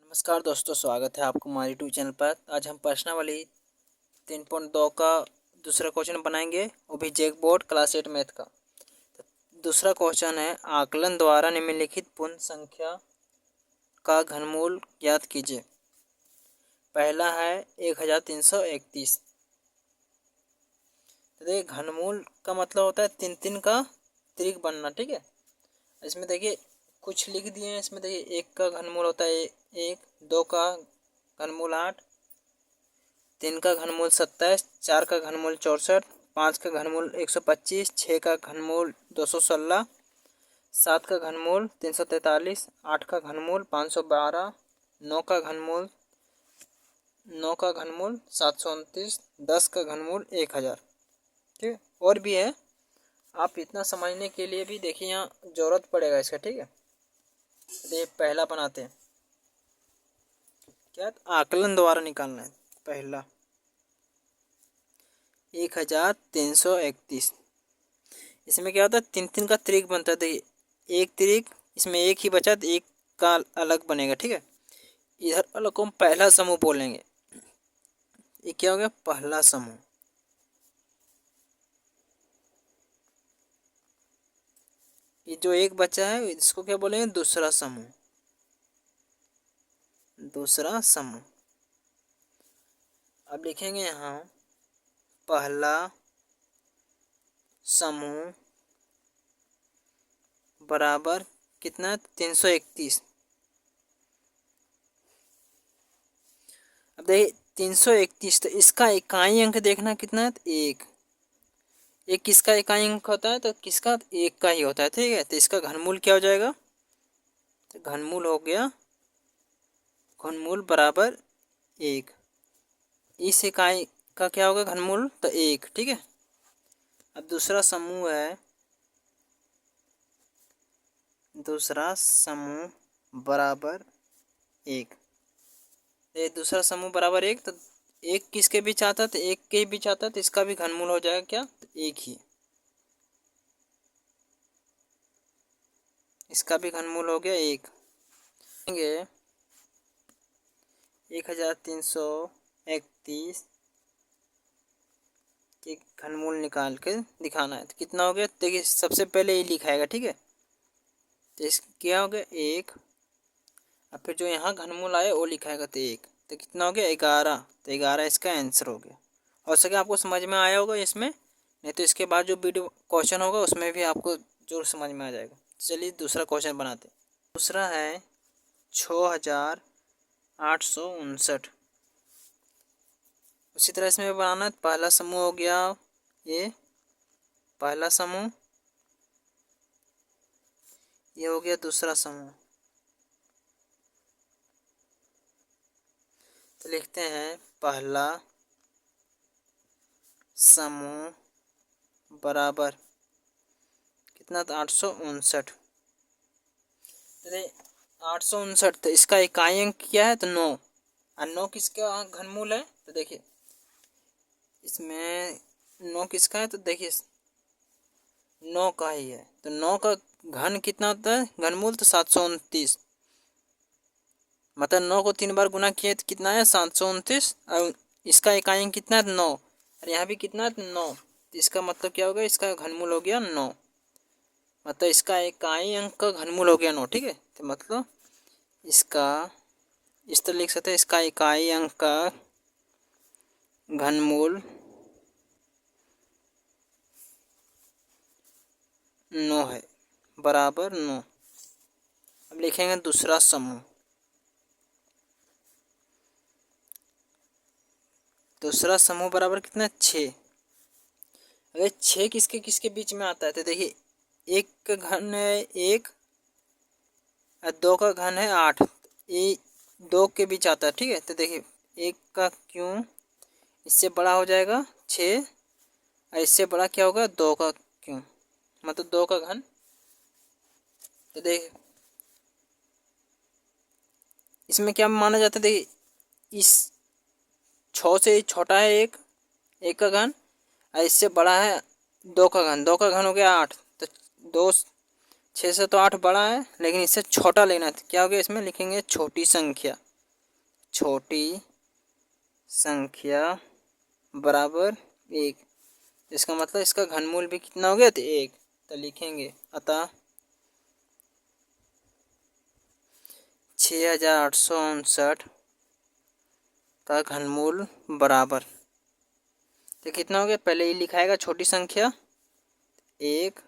नमस्कार दोस्तों, स्वागत है आपको हमारे यूट्यूब चैनल पर। आज हम प्रश्नावली 3.2 का दूसरा क्वेश्चन बनाएंगे, वो भी जैक बोर्ड क्लास 8 मैथ का। तो दूसरा क्वेश्चन है, आकलन द्वारा निम्नलिखित पूर्ण संख्या का घनमूल ज्ञात कीजिए। पहला है 1331। तो देखिए, घनमूल का मतलब होता है तीन तीन का त्रिक बनना। ठीक है, इसमें देखिए कुछ लिख दिए हैं। इसमें देखिए एक का घनमूल होता है एक, दो का घनमूल 8, तीन का घनमूल 27, चार का घनमूल 64, पाँच का घनमूल 125, छः का घनमूल 216, सात का घनमूल 343, आठ का घनमूल 512, नौ का घनमूल 729, 10 का घनमूल 1000। ठीक है, और भी है, आप इतना समझने के लिए भी देखिए यहाँ ज़रूरत पड़ेगा इसका। ठीक है, देखिए पहला बनाते हैं, क्या आकलन द्वारा निकालना है। पहला 1331, इसमें क्या होता है तीन तीन का त्रिक बनता है। देखिए एक त्रिक, इसमें एक ही बचा तो एक का अलग बनेगा। ठीक है, इधर अलग को हम पहला समूह बोलेंगे। ये क्या हो गया, पहला समूह। ये जो एक बचा है इसको क्या बोलेंगे, दूसरा समूह। दूसरा समूह अब लिखेंगे यहाँ पहला समूह बराबर कितना, 331। अब देखिए 331, तो इसका इकाई अंक देखना कितना है, तो एक। एक किसका इकाई अंक होता है, तो किसका, एक का ही होता है। ठीक है, तो इसका घनमूल क्या हो जाएगा, तो घनमूल हो गया, घनमूल बराबर एक। इस इकाई का क्या होगा घनमूल, तो एक। ठीक है, अब दूसरा समूह है, दूसरा समूह बराबर एक। ये दूसरा समूह बराबर एक, तो एक किसके बीच आता है, तो एक के बीच आता है, तो इसका भी घनमूल हो जाएगा क्या, तो एक ही। इसका भी घनमूल हो गया एक। 1331 के घनमूल निकाल के दिखाना है, तो कितना हो गया, देखिए सबसे पहले ये लिखाएगा। ठीक है, तो इस क्या हो गया एक, और फिर जो यहाँ घनमूल आया वो लिखाएगा, तो एक। तो कितना हो गया 11, तो 11 इसका आंसर हो गया। हो सके आपको समझ में आया होगा इसमें, नहीं तो इसके बाद जो वीडियो क्वेश्चन होगा उसमें भी आपको जरूर समझ में आ जाएगा। चलिए दूसरा क्वेश्चन बनाते हैं। दूसरा है 6859। उसी तरह इसमें बनाना है। पहला समूह हो गया ये, पहला समूह, ये हो गया दूसरा समूह। तो लिखते हैं पहला समूह बराबर कितना था, 859। तो 859, तो इसका इकाई अंक क्या है, तो 9, और 9 किसका घनमूल है, तो देखिए इसमें 9 किसका है, तो देखिए 9 का ही है। तो 9 का घन कितना होता है, घनमूल, तो 729। मतलब 9 को 3 बार गुना किए तो कितना है, 729। और इसका इकाई अंक कितना है, 9, और यहाँ भी कितना है, 9। तो इसका मतलब क्या होगा, इसका घनमूल हो गया 9। मतलब इसका इकाई अंक का घनमूल हो गया 9। ठीक है, तो मतलब इसका इस तरह लिख सकते हैं, इसका इकाई अंक का घनमूल 9 है, बराबर 9। अब लिखेंगे दूसरा समूह। दूसरा समूह बराबर कितना, 6। अगर 6 किसके किसके बीच में आता है, तो देखिए एक का घन है एक, और 2 का घन है 8, ये 2 के बीच आता है। ठीक है, तो देखिए एक का क्यों इससे बड़ा हो जाएगा 6, और इससे बड़ा क्या होगा, 2 का क्यों, मतलब 2 का घन। तो देखिए इसमें क्या माना जाता है, देखिए इस 6 से छोटा है एक, एक का घन, और इससे बड़ा है 2 का घन। 2 का घन हो गया 8, तो 2 6 से तो 8 बड़ा है, लेकिन इससे छोटा लेना है, तो क्या हो गया, इसमें लिखेंगे छोटी संख्या। छोटी संख्या बराबर 1। इसका मतलब इसका घनमूल भी कितना हो गया, तो 1। तो लिखेंगे अतः 6859 का घनमूल बराबर, तो कितना हो गया, पहले ये लिखाएगा छोटी संख्या 1,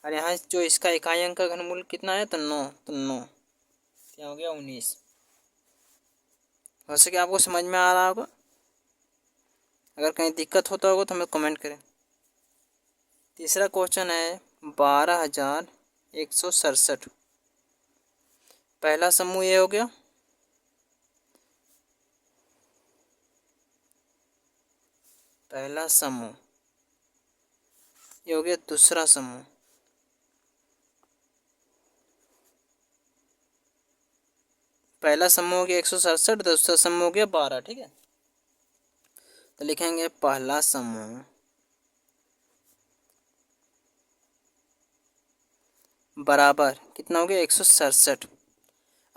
और यहाँ जो इसका इकाई अंक का घनमूल कितना है, तो 9, तो 9 क्या हो गया 19। हो सके आपको समझ में आ रहा होगा। अगर कहीं दिक्कत होता होगा तो हमें कमेंट करें। तीसरा क्वेश्चन है 12,167। पहला समूह ये हो गया, पहला समूह ये हो गया, दूसरा समूह पहला समूह हो गया 167, दूसरा समूह हो गया 12। ठीक है, तो लिखेंगे पहला समूह बराबर कितना हो गया 167।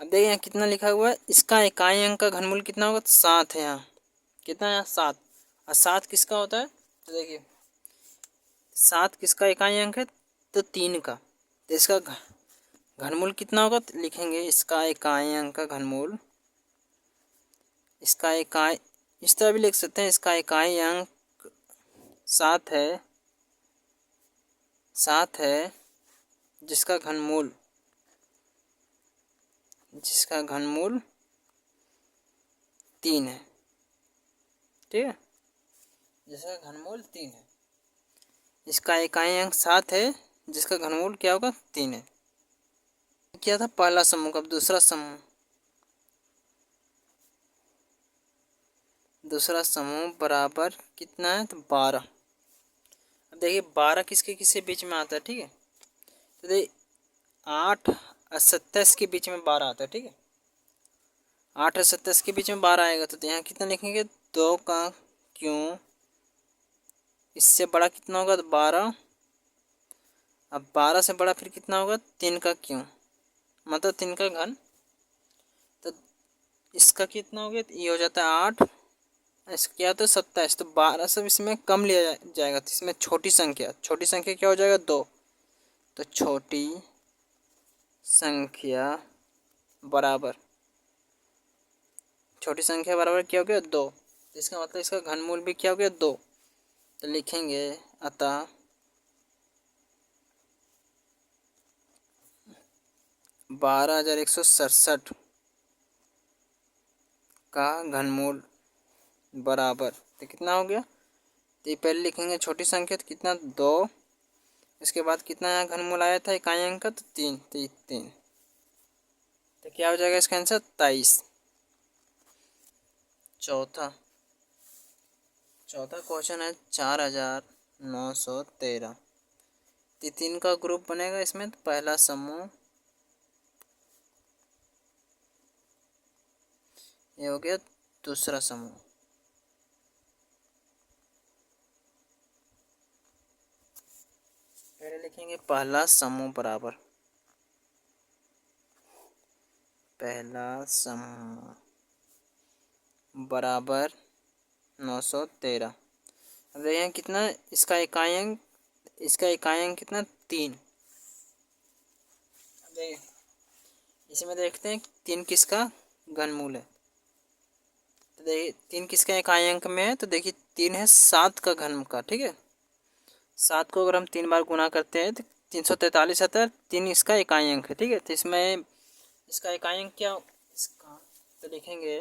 अब देखिए यहाँ कितना लिखा हुआ है, इसका इकाई अंक का घनमूल कितना होगा, 7 है। यहाँ कितना है, 7। और 7 किसका होता है, तो देखिए 7 किसका इकाई अंक है, तो 3 का। तो इसका घनमूल कितना होगा, तो लिखेंगे इसका इकाई अंक का घनमूल, इसका इकाई इस तरह भी लिख सकते हैं, इसका इकाई अंक 7 है, 7 है, जिसका घनमूल 3 है। ठीक है, जिसका घनमूल 3 है, इसका इकाई अंक 7 है, जिसका घनमूल क्या होगा, 3 है। क्या था पहला समूह, अब दूसरा समूह, दूसरा समूह बराबर कितना है, तो 12। अब देखिए 12 किसके किसके बीच में आता है, ठीक है, तो देखिए 8 और 27 के बीच में 12 आता है। ठीक है, 8 और 27 के बीच में 12 आएगा, तो यहाँ कितना लिखेंगे, 2 का क्यों, इससे बड़ा कितना होगा, तो 12। अब 12 से बड़ा फिर कितना होगा, 3 का क्यों, मतलब 3 का घन। तो इसका कितना हो गया, तो ये हो जाता है 8, इसका क्या होता है 27। तो 12 से इसमें कम लिया जाएगा, तो इसमें छोटी संख्या क्या हो जाएगा, 2। तो छोटी संख्या बराबर, छोटी संख्या बराबर क्या हो गया, 2। तो इसका मतलब इसका घनमूल भी क्या हो गया, 2। तो लिखेंगे अतः 12,167 का घनमूल बराबर, तो कितना हो गया, तो ये पहले लिखेंगे छोटी संख्या, तो कितना 2, इसके बाद कितना यहाँ घनमूल आया था इकाई अंक का, तो 3, तो ये 3, तो क्या हो जाएगा इसका आंसर 23। चौथा क्वेश्चन है 4,913। 3 का ग्रुप बनेगा इसमें, तो पहला समूह ये हो गया, दूसरा समूह पहले लिखेंगे पहला समूह बराबर, पहला समूह बराबर 913। अब देखिए कितना, इसका इकाई अंक कितना, 3। अब देखिए इसमें देखते हैं 3 किसका घनमूल है, तो देखिए 3 किसका इकाई अंक में है, तो देखिए 3 है 7 का घन का। ठीक है, 7 को अगर हम 3 बार गुना करते हैं तो 343 आता है, 3 इसका इकाई अंक है। ठीक है, तो इसमें इसका इकाई अंक क्या इसका, तो लिखेंगे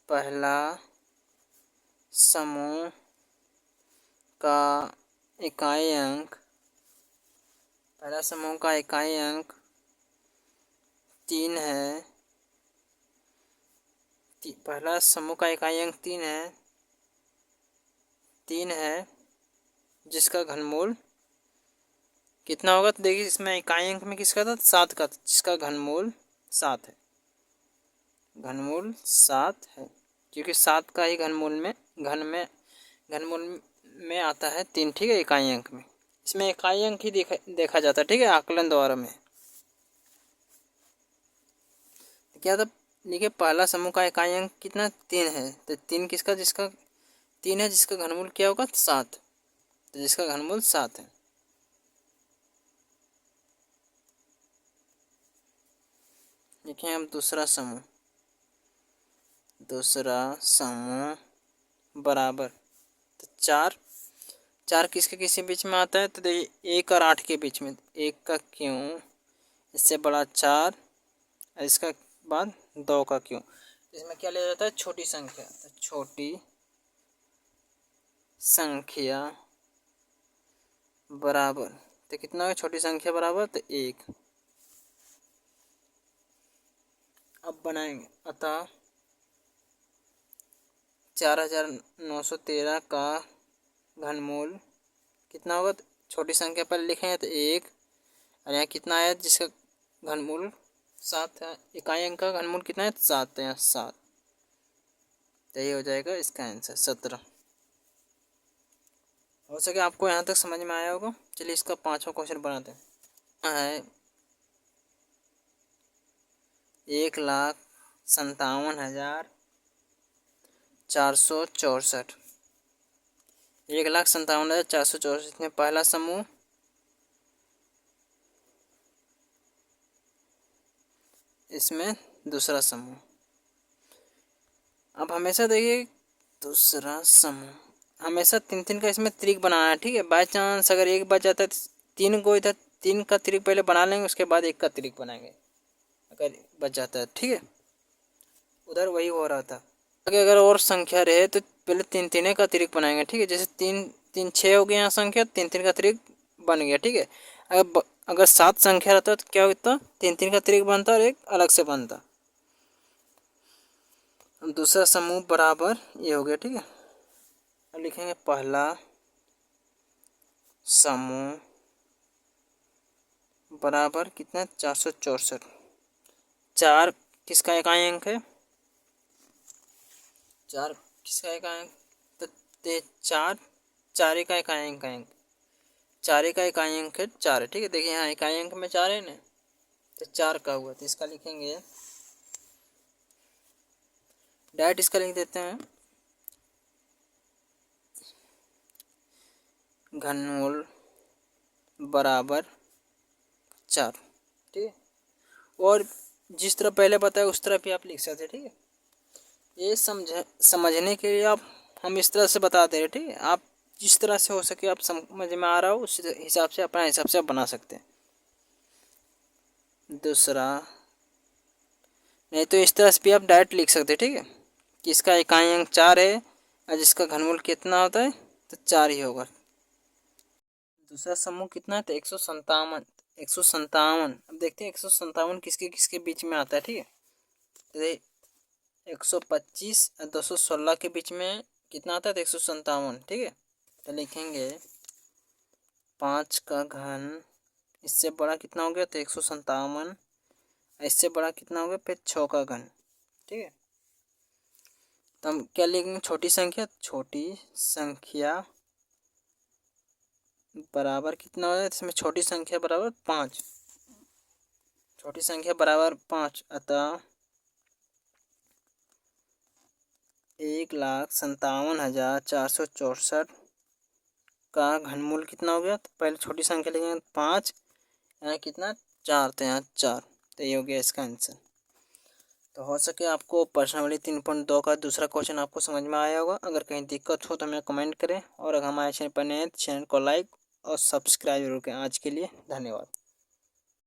पहला समूह का इकाई अंक, पहला समूह का इकाई अंक 3 है, पहला समूह का इकाई अंक 3 है, जिसका घनमूल कितना होगा, तो देखिए इसमें इकाई अंक में किसका था, 7 का, जिसका घनमूल 7 है, घनमूल 7 है, क्योंकि 7 का ही घनमूल में आता है 3। ठीक है, इकाई अंक में, इसमें इकाई अंक ही देखा जाता है। ठीक है, आकलन द्वारा में क्या था, देखिए पहला समूह का इकाई अंक कितना 3 है, तो 3 किसका, जिसका 3 है जिसका घनमूल क्या होगा 7, तो जिसका घनमूल 7 है। देखिए हम दूसरा समूह बराबर, तो 4 किसके किसी बीच में आता है, तो देखिए 1 और 8 के बीच में, 1 का क्यों, इससे बड़ा 4 और इसका बाद 2 का क्यों, इसमें क्या लिया जाता है छोटी संख्या, तो छोटी संख्या बराबर, तो कितना है छोटी संख्या बराबर, तो 1। अब बनाएंगे, अतः 4913 का घनमूल कितना होगा, तो छोटी संख्या पर लिखेंगे तो 1, और यहाँ कितना है जिसका घनमूल 7 है, इकाई अंक का घनमूल कितना है 7, तो यहाँ 7, तो ये हो जाएगा इसका आंसर 17। हो सके आपको यहाँ तक समझ में आया होगा। चलिए इसका 5वां क्वेश्चन बनाते हैं। 1,57,464, 1,57,464 में पहला समूह, इसमें दूसरा समूह। अब हमेशा देखिए दूसरा समूह हमेशा 3-3 का इसमें त्रिक बनाना है, ठीक है। बाई चांस अगर एक बच जाता है तो 3 को इधर 3 का त्रिक पहले बना लेंगे, उसके बाद 1 का त्रिक बनाएंगे अगर बच जाता है, ठीक है। उधर वही हो रहा था। आगे अगर और संख्या रहे तो पहले 3-3 का त्रिक बनाएंगे, ठीक है। जैसे 3-3-6 हो गया यहाँ संख्या, 3-3 का त्रिक बन गया, ठीक है। अगर 7 संख्या रहता तो क्या होता, 3-3 का त्रिक बनता और एक अलग से बनता। दूसरा समूह बराबर ये हो गया, ठीक है। अब लिखेंगे पहला समूह बराबर कितना 464, 4 किसका इकाई अंक है, 4 किसका इकाई अंक, तो 4 का इकाई अंक है, 4 का इकाई अंक है 4, ठीक है। देखिए यहाँ इकाई अंक में 4 है ना, तो 4 का हुआ, तो इसका लिखेंगे डायरेक्ट, इसका लिख देते हैं घनमूल बराबर 4, ठीक है। और जिस तरह पहले बताया उस तरह भी आप लिख सकते हैं, ठीक है। ये समझने के लिए हम इस तरह से बता दे रहे, ठीक है। आप जिस तरह से हो सके आप समझ में आ रहा हो उस हिसाब से अपना हिसाब से आप बना सकते हैं। दूसरा नहीं तो इस तरह से भी आप डायरेक्ट लिख सकते हैं, ठीक है, कि इसका इकाई अंक 4 है और जिसका घनमूल कितना होता है तो 4 ही होगा। दूसरा समूह कितना है तो 157, 157। अब देखते हैं 157 किसके किसके बीच में आता है, ठीक है। तो 125 और 216 के बीच में कितना आता है तो 157, ठीक है। तो लिखेंगे 5 का घन, इससे बड़ा कितना हो गया तो 157, इससे बड़ा कितना हो गया फिर 6 का घन, ठीक है। तो हम क्या लिखेंगे छोटी संख्या बराबर कितना हो जाए, इसमें छोटी संख्या बराबर 5, छोटी संख्या बराबर 5, अतः 1,57,464 का घनमूल कितना हो गया, तो पहले छोटी संख्या लिखेंगे 5, यहाँ कितना 4, तो यहाँ 4, तो ये हो गया इसका आंसर। तो हो सके आपको प्रश्नावली 3.2 का दूसरा क्वेश्चन आपको समझ में आया होगा। अगर कहीं दिक्कत हो तो हमें कमेंट करें, और अगर हमारे चैनल पर नए हैं तो चैनल को लाइक और सब्सक्राइब जरूर करें। आज के लिए धन्यवाद।